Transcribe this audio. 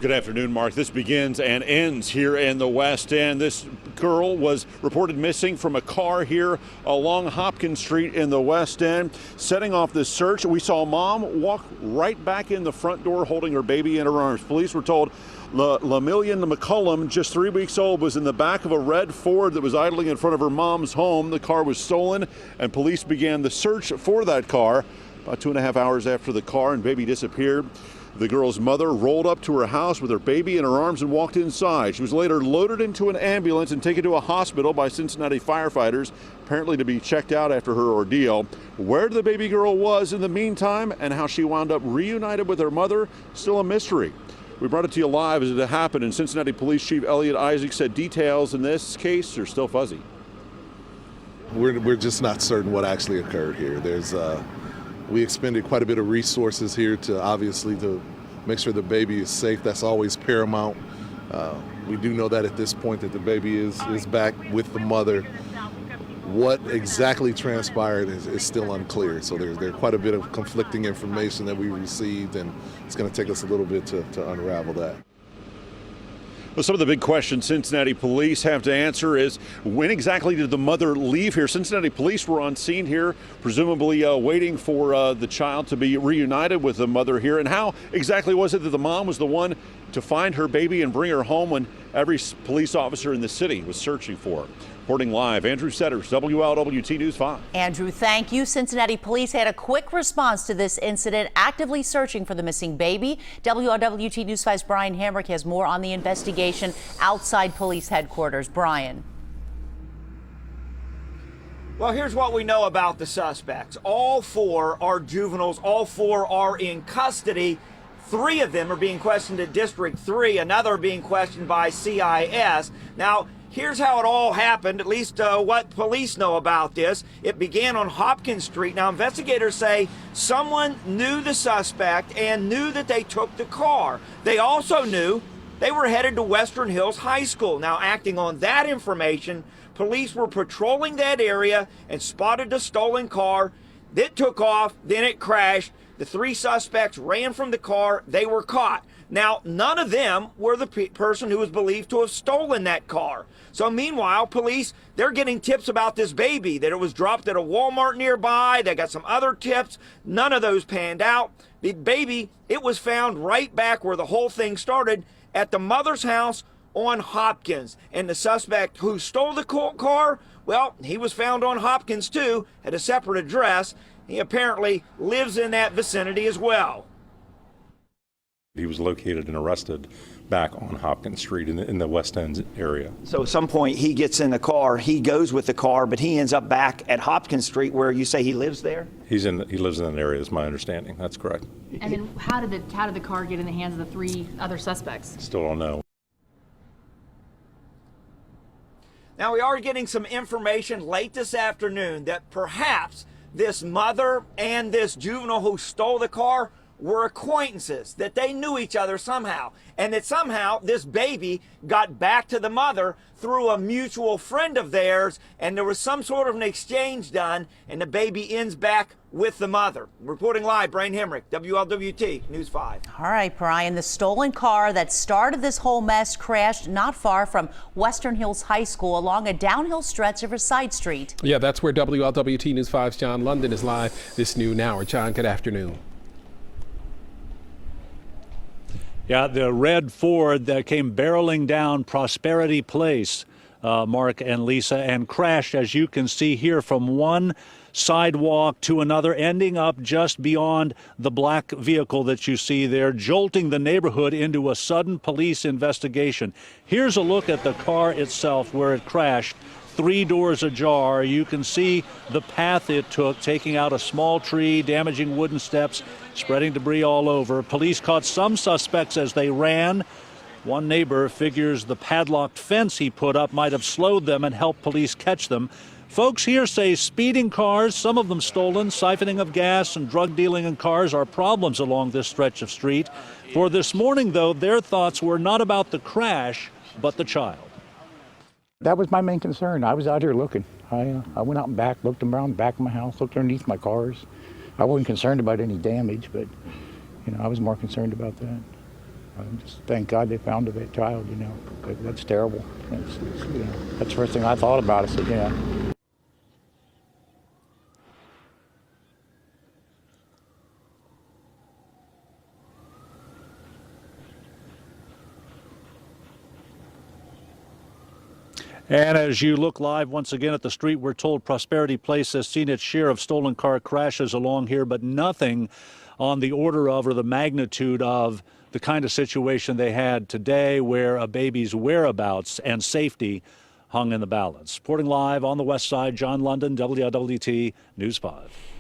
Good afternoon, Mark. This begins and ends here in the West End. This girl was reported missing from a car here along Hopkins Street in the West End. Setting off this search, we saw mom walk right back in the front door holding her baby in her arms. Police were told Lamillion McCullum, just 3 weeks old, was in the back of a red Ford that was idling in front of her mom's home. The car was stolen, and police began the search for that car. About 2.5 hours after the car and baby disappeared, the girl's mother rolled up to her house with her baby in her arms and walked inside. She was later loaded into an ambulance and taken to a hospital by Cincinnati firefighters, apparently to be checked out after her ordeal. Where the baby girl was in the meantime and how she wound up reunited with her mother, still a mystery. We brought it to you live as it happened, and Cincinnati Police Chief Elliot Isaac said details in this case are still fuzzy. We're just not certain what actually occurred here. We expended quite a bit of resources here to make sure the baby is safe. That's always paramount. We do know that at this point that the baby is back with the mother. What exactly transpired is still unclear. So there's quite a bit of conflicting information that we received, and it's going to take us a little bit to unravel that. Well, some of the big questions Cincinnati police have to answer is when exactly did the mother leave here? Cincinnati police were on scene here, presumably waiting for the child to be reunited with the mother here. And how exactly was it that the mom was the one to find her baby and bring her home when every police officer in the city was searching for her? Reporting live, Andrew Setters, WLWT News 5. Andrew, thank you. Cincinnati police had a quick response to this incident, actively searching for the missing baby. WLWT News 5's Brian Hamrick has more on the investigation outside police headquarters. Brian. Well, here's what we know about the suspects. All four are juveniles. All four are in custody. 3 of them are being questioned at District 3, another being questioned by CIS. Now, here's how it all happened, at least what police know about this. It began on Hopkins Street. Now, investigators say someone knew the suspect and knew that they took the car. They also knew they were headed to Western Hills High School. Now, acting on that information, police were patrolling that area and spotted the stolen car. It took off, then it crashed. The 3 suspects ran from the car. They were caught. Now, none of them were the person who was believed to have stolen that car. So meanwhile, police, they're getting tips about this baby, that it was dropped at a Walmart nearby. They got some other tips. None of those panned out. The baby, it was found right back where the whole thing started, at the mother's house on Hopkins. And the suspect who stole the car, well, he was found on Hopkins too, at a separate address. He apparently lives in that vicinity as well. He was located and arrested back on Hopkins Street in the West End area. So at some point he gets in the car, he goes with the car, but he ends up back at Hopkins Street where you say he lives there? He lives in that area, is my understanding. That's correct. And then how did the car get in the hands of the 3 other suspects? Still don't know. Now, we are getting some information late this afternoon that perhaps this mother and this juvenile who stole the car were acquaintances, that they knew each other somehow, and that somehow this baby got back to the mother through a mutual friend of theirs, and there was some sort of an exchange done, and the baby ends back with the mother. Reporting live, Brian Hamrick, WLWT News 5. All right, Brian, the stolen car that started this whole mess crashed not far from Western Hills High School along a downhill stretch of a side street. Yeah, that's where WLWT News 5's John London is live this noon hour. John, good afternoon. Yeah, the red Ford that came barreling down Prosperity Place, Mark and Lisa, and crashed, as you can see here, from one sidewalk to another, ending up just beyond the black vehicle that you see there, jolting the neighborhood into a sudden police investigation. Here's a look at the car itself where it crashed. 3 doors ajar. You can see the path it took, taking out a small tree, damaging wooden steps, spreading debris all over. Police caught some suspects as they ran. One neighbor figures the padlocked fence he put up might have slowed them and helped police catch them. Folks here say speeding cars, some of them stolen, siphoning of gas, and drug dealing in cars are problems along this stretch of street. For this morning, though, their thoughts were not about the crash, but the child. That was my main concern. I was out here looking. I went out and back, looked around the back of my house, looked underneath my cars. I wasn't concerned about any damage, but I was more concerned about that. Just thank God they found the child, you know. That's terrible. You know, that's the first thing I thought about. I said, yeah. And as you look live once again at the street, we're told Prosperity Place has seen its share of stolen car crashes along here, but nothing on the order of or the magnitude of the kind of situation they had today where a baby's whereabouts and safety hung in the balance. Reporting live on the west side, John London, WLWT News 5.